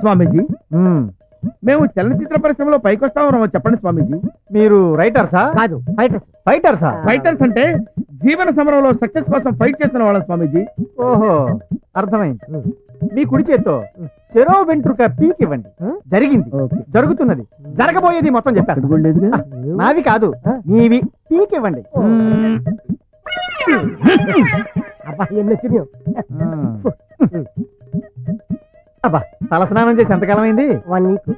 స్వామీజీ. మేము చలనచిత్ర పరిశ్రమలో పైకొస్తామో చెప్పండి స్వామీజీ. మీరు రైటర్సా? కాదు, ఫైటర్స్. ఫైటర్సా? ఫైటర్స్ అంటే జీవన సమరంలో సక్సెస్ కోసం ఫైట్ చేస్తున్న వాళ్ళం స్వామీజీ. ఓహో, అర్థమైంది. మీ కుడి చేత్తో చెరో వెంట్రుక పీకివ్వండి. జరిగింది, జరుగుతున్నది, జరగబోయేది మొత్తం చెప్పారు. నావి కాదు, మీవి పీకివ్వండి. అబ్బా, తలస్నానం చేసి ఎంతకాలం అయింది? 1 వీక్.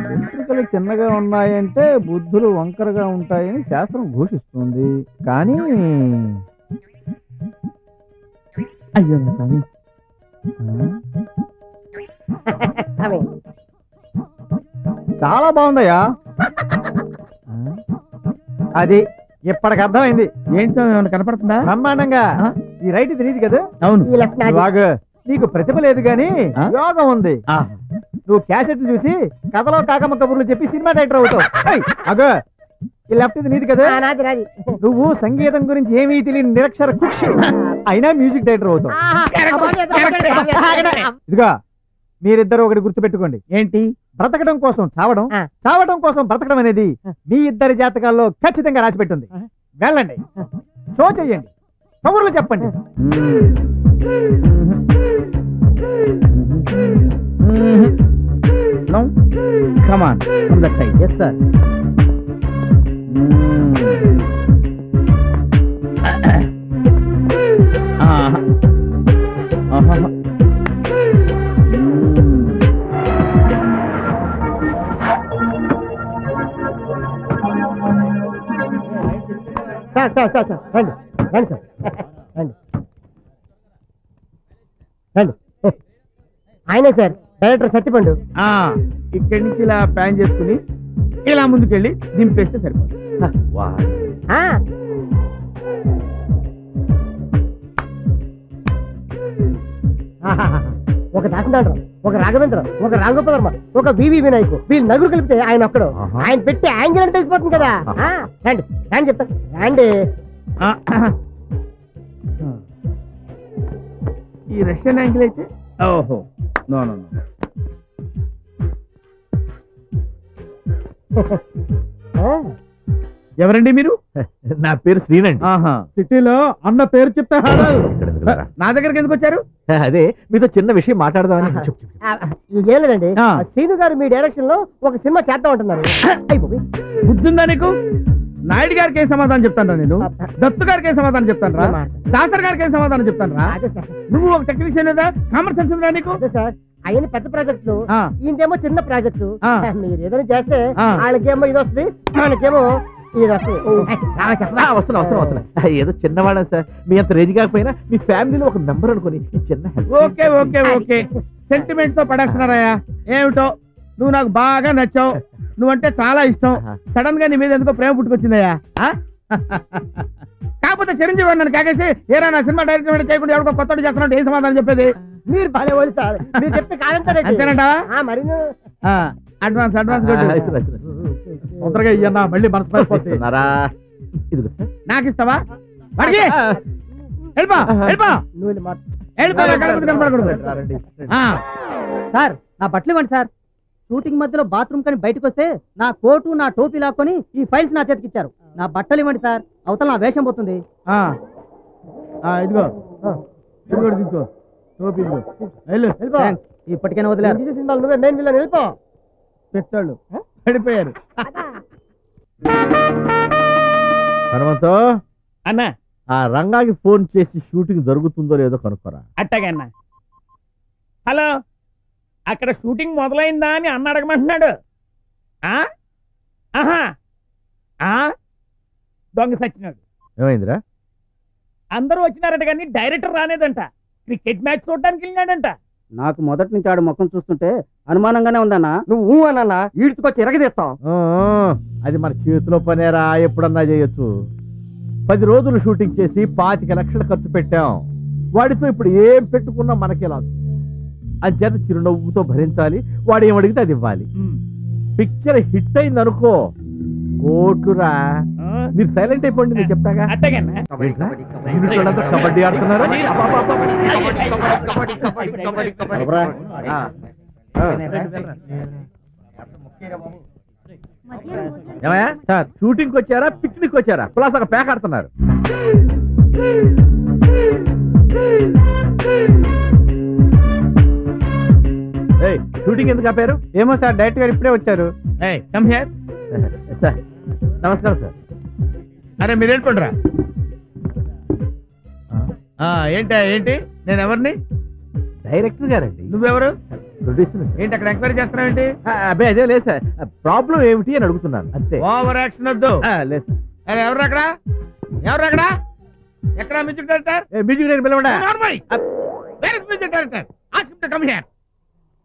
వెంట్రుకలు చిన్నగా ఉన్నాయంటే బుద్ధులు వంకరగా ఉంటాయని శాస్త్రం ఘోషిస్తుంది. కానీ అయ్యో స్వామి, చాలా బాగుందయ్యా. అది ఇప్పటికి అర్థమైంది. ఏంటి స్వామి, ఏమైనా కనపడుతుందా? బ్రహ్మాండంగా. ఈ రైట్ తెలియదు కదా? అవును. ఈ లెఫ్ట్ నాది. బాగా నీకు ప్రతిభ లేదు గాని యోగం ఉంది. నువ్వు క్యాసెట్లు చూసి కథలో కాకమ్మ కబుర్లు చెప్పి సినిమా డైరెక్టర్ అవుతావు. అగో, ఈ లెఫ్ట్ ఇది నీది కదా? నాది నాది. నువ్వు సంగీతం గురించి ఏమీ తెలియని నిరక్షర కుక్షి అయినా మ్యూజిక్ డైరెక్టర్ అవుతావు. ఇదిగా, మీరిద్దరు ఒకటి గుర్తుపెట్టుకోండి. ఏంటి? బ్రతకడం కోసం చావడం, చావడం కోసం బ్రతకడం అనేది మీ ఇద్దరి జాతకాల్లో ఖచ్చితంగా రాసిపెట్టుంది. వెళ్ళండి, షో చెయ్యండి, కబుర్లు చెప్పండి. Come on, from that side. Yes, sir. Sir రండి రండి సార్, రండి రండి. ఆయనే సార్, డైరెక్టర్ సత్తిపండు. ఇక్కడి నుంచి ఇలా ప్లాన్ చేసుకుని ఇలా ముందుకెళ్ళి దింపేస్తే సరిపోతుంది. ఒక దాసనాథరావు, ఒక రాఘవేంద్ర, ఒక రాఘోపవర్మ, ఒక వివి వినాయకు, వీళ్ళు నలుగురు కలిపితే ఆయన ఒక్కడు. ఆయన పెట్టి యాంగిల్ అంటే తెలిసిపోతుంది కదా. రండి రండి చెప్తాను, రండి. ఈ రష్యన్ యాంగిల్ అయితే ఓహో, నో నో నో. ఎవరండి మీరు? నా పేరు శ్రీనండి. సిటీలో అన్న పేరు చెప్తా నా దగ్గరికి ఎందుకు వచ్చారు? అదే మీతో చిన్న విషయం మాట్లాడదామని. ఏం లేదండి, శ్రీను గారు మీ డైరెక్షన్ లో ఒక సినిమా చేద్దాం అంటున్నారు. బుద్ధుందా నీకు? నాయుడు గారికి ఏం సమాధానం చెప్తాను రా నేను? దత్తు గారికి ఏం సమాధానం చెప్తాను రా? దాసర్ గారికి ఏం సమాధానం చెప్తాను రా? నువ్వు ఒక టెక్నీషియన్ లేదా? కామన్ సెన్స్ ఉందా నీకు? సార్, ఆయన పెద్ద ప్రాజెక్టులు, ఈయనేమో చిన్న ప్రాజెక్టు. మీరు ఏదైనా చేస్తే వాళ్ళకేమో ఇది వస్తుంది, మనకేమో ఇది వస్తుంది. వస్తున్నా. ఏదో చిన్నవాడా సార్, మీ అంత రేంజ్ కాకపోయినా మీ ఫ్యామిలీలో ఒక మెంబర్ అనుకుని ఈ చిన్న help. Okay okay okay, sentiment తో పడేస్తున్నారయ్యా. ఏమిటో, నువ్వు నాకు బాగా నచ్చావు, నువ్వంటే చాలా ఇష్టం. సడన్ గా నీ మీద ఎందుకో ప్రేమ పుట్టుకొచ్చిందయ్యా. కాకపోతే చిరంజీవి నన్ను కాకేసి ఏరా నా సినిమా డైరెక్టర్ చేయకుండా ఎవరికో కొత్తడు చేస్తున్నట్టు ఏం సమాధానం చెప్పేది? మీరు భలే వాళ్ళు సార్, మీరు చెప్తే కాదంటారా? మరి అడ్వాన్స్ తొందరగా ఇయ్యన్నా, మళ్ళీ మనసు పడిపోతున్నారా? నాకు ఇస్తావా? సార్, నా బట్టలు ఇవ్వండి సార్. షూటింగ్ మధ్యలో బాత్రూమ్ కని బయటకు వస్తే నా కోటు నా టోపీ లాక్కొని ఈ ఫైల్స్ నా చేతికి ఇచ్చారు. నా బట్టలు ఇవ్వండి సార్, అవతల నా వేషం పోతుంది. ఇదిగో తీసుకో, టోపీ ఇదిగో. ఇప్పటికైనా వదిలేదు, నువ్వే మెయిన్ విలన్, వెళ్ళిపో. పెచ్చాళ్ళు పడిపోయారు. హనుమంతో అన్నా, ఆ రంగాకి ఫోన్ చేసి షూటింగ్ జరుగుతుందో లేదో కనుక్కోరా. అట్టాగే అన్నా. హలో, అక్కడ షూటింగ్ మొదలైందా అని అన్న అడగమంటున్నాడు. దొంగ సచ్చినాడు. ఏమైందిరా? అందరూ వచ్చినారట కానీ డైరెక్టర్ రానేదంట. క్రికెట్ మ్యాచ్ చూడడానికి వెళ్ళినాడంట. నాకు మొదటి నుంచి ఆడు ముఖం చూస్తుంటే అనుమానంగానే ఉందన్నా. నువ్వు అన్నా ఈడ్చుకొచ్చి ఎరగదీస్తావు. అది మన చేతిలో పనేరా, ఎప్పుడన్నా చేయొచ్చు. 10 రోజులు షూటింగ్ చేసి 25 లక్షలు ఖర్చు పెట్టాం. వాడితో ఇప్పుడు ఏం పెట్టుకున్నా మనకే లాసు. అంచేత చిరునవ్వుతో భరించాలి. వాడు ఏం అడిగితే అది ఇవ్వాలి. పిక్చర్ హిట్ అయింది అనుకో, కోట్లురా. మీరు సైలెంట్ అయిపోండి, నేను చెప్తాగా. కబడ్డీ ఆడుతున్నారు. ఏమయ్యా సార్ షూటింగ్ వచ్చారా పిక్నిక్ వచ్చారా కులాసాగా ప్యాక్ ఆడుతున్నారు? షూటింగ్ ఎందుకు ఆపారు? ఏమో సార్ డైరెక్ట్ గారు ఇప్పుడే వచ్చారు. Come here. సార్ నమస్కారం సార్. అరే మీరు వెళ్ళిపోండిరా. ఏంటి నేను ఎవరిని? డైరెక్టర్ గారండి. నువ్వెవరు? ప్రొడ్యూసర్. ఏంటి అక్కడ ఎంక్వైరీ చేస్తున్నావు ఏంటి? అబ్బాయి అదే లేదు సార్, ప్రాబ్లం ఏమిటి అని అడుగుతున్నాను అంతే. ఓవర్ యాక్షన్ వద్దు. లేదు సార్. అరే ఎవరు అక్కడ ఎక్కడ మ్యూజిక్ డైరెక్టర్? మ్యూజిక్ డైరెక్టర్ పిలవండి. Music director ask him to come here.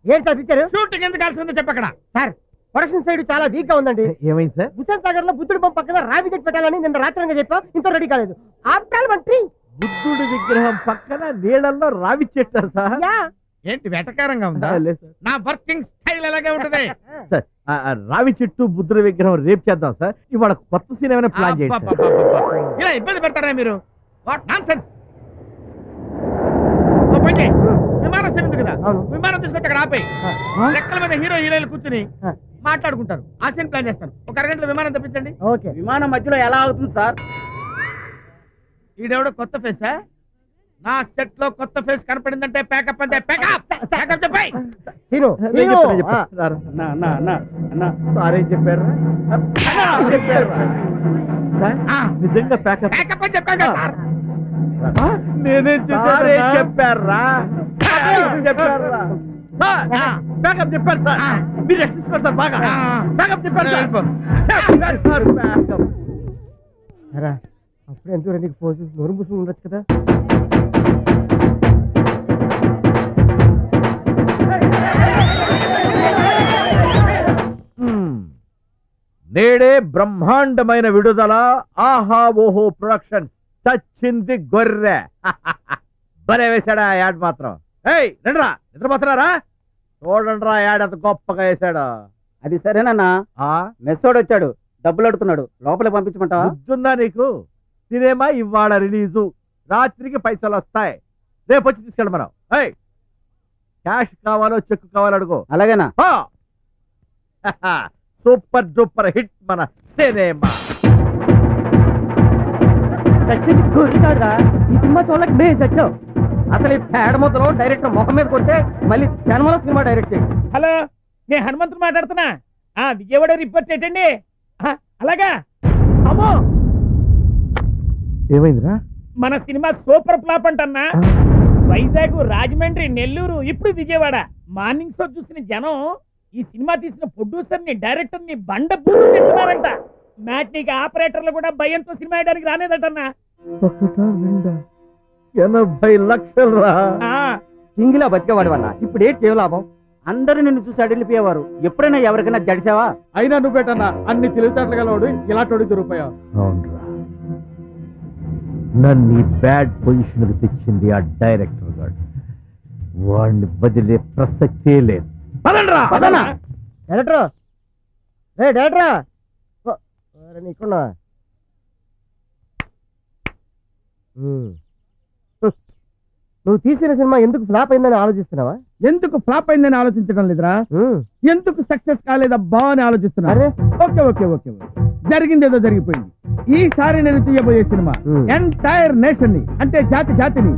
ఏంటి సార్ పిక్చర్? షూటింగ్ ఎందుకు కాల్సి ఉందో చెప్పక్కడ. సార్ ప్రొడక్షన్ సైడ్ చాలా వీక్ గా ఉందండి. ఏమైంది సార్? హుసేన్ సాగర్ లో బుద్ధుడి బొమ్మ పక్కన రావి చెట్టు పెట్టాలని నిన్న రాత్రంగా చెప్పాం, ఇంత రెడీ కాలేదు. After all tree. బుద్ధుడి విగ్రహం పక్కన నీళ్ళల్లో రావి చెట్టారు సార్. ఏంటి వెటకారంగా ఉందా? లేదు సార్. నా వర్కింగ్ స్టైల్ అలాగే ఉంటది సార్. రావి చెట్టు బుద్ధుడి విగ్రహం రేపు చేద్దాం సార్. ఇవాళ కొత్త సీన్ ఏమైనా ప్లాన్ చేయండి సార్. ఇలా ఇబ్బంది పెడతారా మీరు? What nonsense. విమానం చెంది కదా, విమానం తీసుకొచ్చి అక్కడ ఆపేయి. రెక్కల మీద హీరో హీరోయిన్లు కూర్చుని మాట్లాడుకుంటారు. ఆ సీన్ ప్లాన్ చేస్తాను. ఒక అరగంటలో విమానం తెప్పించండి. ఓకే. విమానం మధ్యలో ఎలా అవుతుంది సార్? ఈడెవడో కొత్త ఫేసా? నా సెట్ లో కొత్త ఫేస్ కనపడిందంటే ప్యాకప్ అంతే. ప్యాకప్ చెప్పాయి. సారీ చెప్పారు. నిజంగా ప్యాకప్ అని చెప్పాను సార్. నేనే చెప్పారా? ప్యాకప్ చెప్పారు సార్. మీరు ఎక్కిస్తారు సార్. బాగా ప్యాకప్ చెప్పారు సార్. అప్పుడు ఎంత నీకు పోజు నోరు మూసుకుని ఉండొచ్చు కదా. నేడే బ్రహ్మాండమైన విడుదల. ఆహా ఓహో ప్రొడక్షన్. చచ్చింది గొర్రె. భలే వేశాడా యాడ్ మాత్రం. రండిరా, నిద్రపోతున్నారా? చూడండిరా యాడ్ అంత గొప్పగా వేశాడు. అది సరేనన్నా. మెస్సోడు వచ్చాడు, డబ్బులు అడుగుతున్నాడు, లోపలికి పంపించమంటావా? గుర్తుందా నీకు? సినిమా ఇవాళ రిలీజు, రాత్రికి పైసలు వస్తాయి. రేపు వచ్చి తీసుకెళ్ళి మనం. క్యాష్ కావాలో చెక్ కావాలో అడుగు. అలాగేనా? సూపర్ డూపర్ హిట్ మన సినిమా. ఈ సినిమా చూడలేక మేము చచ్చావు. అసలు ఈ పేడ ముద్దలో డైరెక్టర్ మొహం మీద కొడితే మళ్ళీ జన్మలో సినిమా డైరెక్ట్ చేయండి. హలో, నేను హనుమంతుడు మాట్లాడుతున్నా. విజయవాడ రిపోర్ట్ ఏంటండి? అలాగా. అమ్మో, ఏమైందిరా? మన సినిమా సూపర్ ఫ్లాప్ అంటన్నా. వైజాగ్, రాజమండ్రి, నెల్లూరు, ఇప్పుడు విజయవాడ. మార్నింగ్ షో చూసిన జనం ఈ సినిమా తీసిన ప్రొడ్యూసర్ ని, డైరెక్టర్ ని బండ బూతులు తింటున్నారంట. మ్యాట్నీకి ఆపరేటర్లు కూడా భయంతో సినిమా వేయడానికి రానేదటన్నా. 80 లక్షలు రా. సింగిలా బతికేవాడు వల్ల ఇప్పుడు ఏంటి చేయ లాభం? అందరూ నిన్ను చూసి అడిగిపోయేవారు. ఎప్పుడైనా ఎవరికైనా జడిసావా? అయినా నువ్వు పెట్టన్నా అన్ని తెలివితేటలు గలవాడు ఇలాంటి దొరికిపోయావు. అవునరా, నన్ను బ్యాడ్ పొజిషన్ తెచ్చింది ఆ డైరెక్టర్ గారు. వాడిని వదిలే ప్రసక్తే లేదు. డైరెక్టర్, డైరెక్టరా నీకున్నా? నువ్వు తీసిన సినిమా ఎందుకు ఫ్లాప్ అయిందని ఆలోచిస్తున్నావా? ఎందుకు ఫ్లాప్ అయిందని ఆలోచించడం లేదురా, ఎందుకు సక్సెస్ కాలేదబ్బా అని ఆలోచిస్తున్నా. ఓకే ఓకే ఓకే, జరిగింది ఏదో జరిగిపోయింది. ఈసారి నేను తీయబోయే సినిమా ఎంటైర్ నేషన్ ని, అంటే జాతిని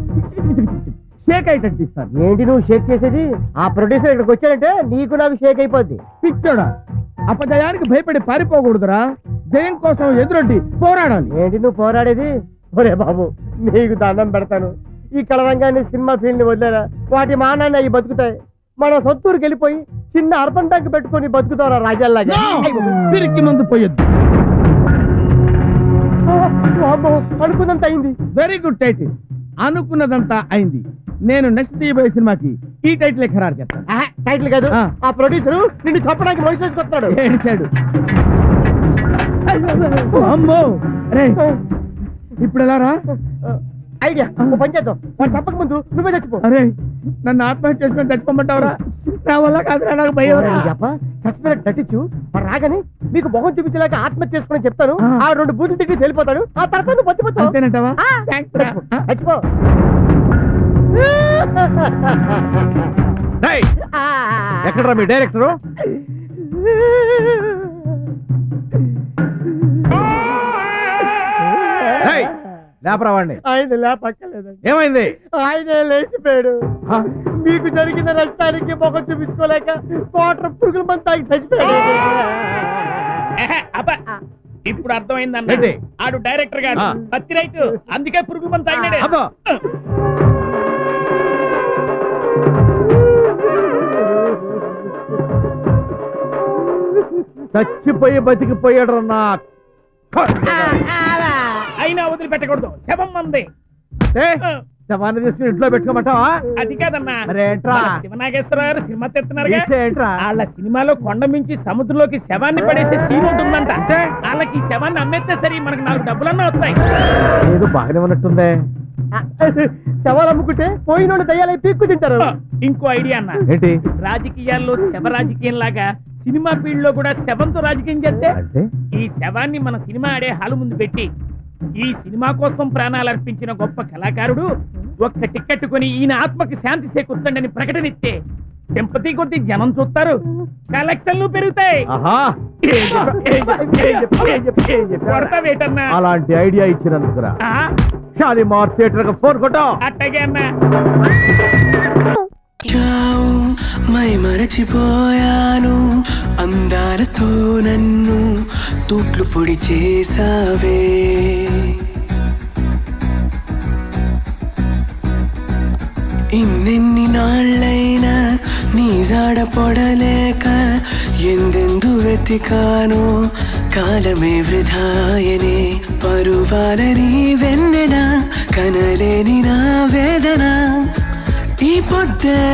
షేక్ అయ్యేటట్టు తీస్తాను. ఏంటి నువ్వు షేక్ చేసేది? ఆ ప్రొడ్యూసర్ ఇక్కడికి వచ్చాడంటే నీకు నాకు షేక్ అయిపోద్ది. పిచ్చోడా, అపజయానికి భయపడి పారిపోకూడదురా, జయం కోసం ఎదురొడ్డి పోరాడాలి. ఏంటి నువ్వు పోరాడేది? ఒరే బాబు, నీకు దండం పెడతాను. ఈ కళరంగాన్ని, సినిమా ఫీల్డ్ ని వదిలేరా, వాటి మానాన్ని అవి బతుకుతాయి. మనం సొత్తూరుకి వెళ్ళిపోయి చిన్న అర్బన్ ట్యాంక్ పెట్టుకుని బతుకుతారా రాజ్యాల్లాగా. తిరిగి ముందు పోయొద్దు. అనుకున్నంత అయింది. Very good title. అనుకున్నదంతా అయింది. నేను నెక్స్ట్ తీయబోయే సినిమాకి ఈ టైటిల్ ఖరారు చేస్తాను. టైటిల్ కాదు, ఆ ప్రొడ్యూసర్ నిన్ను చంపడానికి మనిషికొస్తాడు. ఏడిచాడు. అమ్మో, ఇప్పుడు ఎలా రా? ఐడియా, పని చేద్దాం. వాడు చంపక ముందు నువ్వే చచ్చిపో. అరే, నన్ను ఆత్మహత్య చేసుకుని చచ్చిపోమంటావురా? నా వల్ల కాదురా, నాకు భయం. చచ్చిపోయినట్టు నటించు. వాడు రాగానే మీకు మొహం చూపించలేక ఆత్మహత్య చేసుకుని చెప్తాను. ఆ 2 బూతులు తిరిగి వెళ్ళిపోతాడు. ఆ తర్వాత నువ్వు బతిపోతావు. అంతేనంటావా? చచ్చిపో. ఎక్కడ్రా మీ డైరెక్టరు? లేపరా వాడిని. ఆయన లేపక్కలేదండి. ఏమైంది? ఆయనే లేచిపోయాడు. మీకు జరిగిన నష్టానికి మొఖం చూపించుకోలేక కోట్ర పురుగుల మంది తాగి చచ్చిపోయాడు. ఇప్పుడు అర్థమైందన్న, ఆడు డైరెక్టర్ గారు పత్తి రైతు, అందుకే పురుగుల మంది తాగినాడు. చచ్చిపోయి బతికిపోయాడు నా. అయినా వదిలిపెట్టకూడదు, శవం మంది. శవాన్ని తీసుకుని ఇంట్లో పెట్టుకోమంటావా? అది కాదన్నా, శివనాగేశ్వరరావు గారు సినిమా తెస్తున్నారుగా, వాళ్ళ సినిమాలో కొండ మించి సముద్రంలోకి శవాన్ని పడేసే సీన్ ఉంటుందంట. వాళ్ళకి ఈ శవాన్ని అమ్మేస్తే సరి, మనకు 4 డబ్బులన్నా వస్తాయి. ఏదో బాగానే ఉన్నట్టుందే. శవాలు అమ్ముకుంటే పోయిన దయ్యాలై పీక్కు తింటారు. ఇంకో ఐడియా అన్న, ఏంటి? రాజకీయాల్లో శవ రాజకీయం లాగా సినిమా ఫీల్డ్ లో కూడా శవంతో రాజకీయం చేస్తే, ఈ శవాన్ని మన సినిమా ఆడే హాలు ముందు పెట్టి ఈ సినిమా కోసం ప్రాణాలు అర్పించిన గొప్ప కళాకారుడు ఒక్క టికెట్ కొని ఈయన ఆత్మకి శాంతి చేకూర్చండి అని ప్రకటన ఇస్తే సింపతి కొద్ది జనం చూస్తారు, కలెక్షన్లు పెరుగుతాయి. అలాంటి ఐడియా ఇచ్చినందుకురా షాలిమార్ థియేటర్ ఫోన్ కొట్టా. అట్టగే అన్నా. మై మరచిపోయాను, అందాలతో నన్ను తూట్లు పొడి చేసావే. ఇన్నెన్ని నాళ్ళైనా నీ జాడ పొడలేక ఎందెందు వెతికానో, కాలమే వృధాయనే. పరువాలని వెన్నెన కనలేని నా వేదన ఈ పొద్దే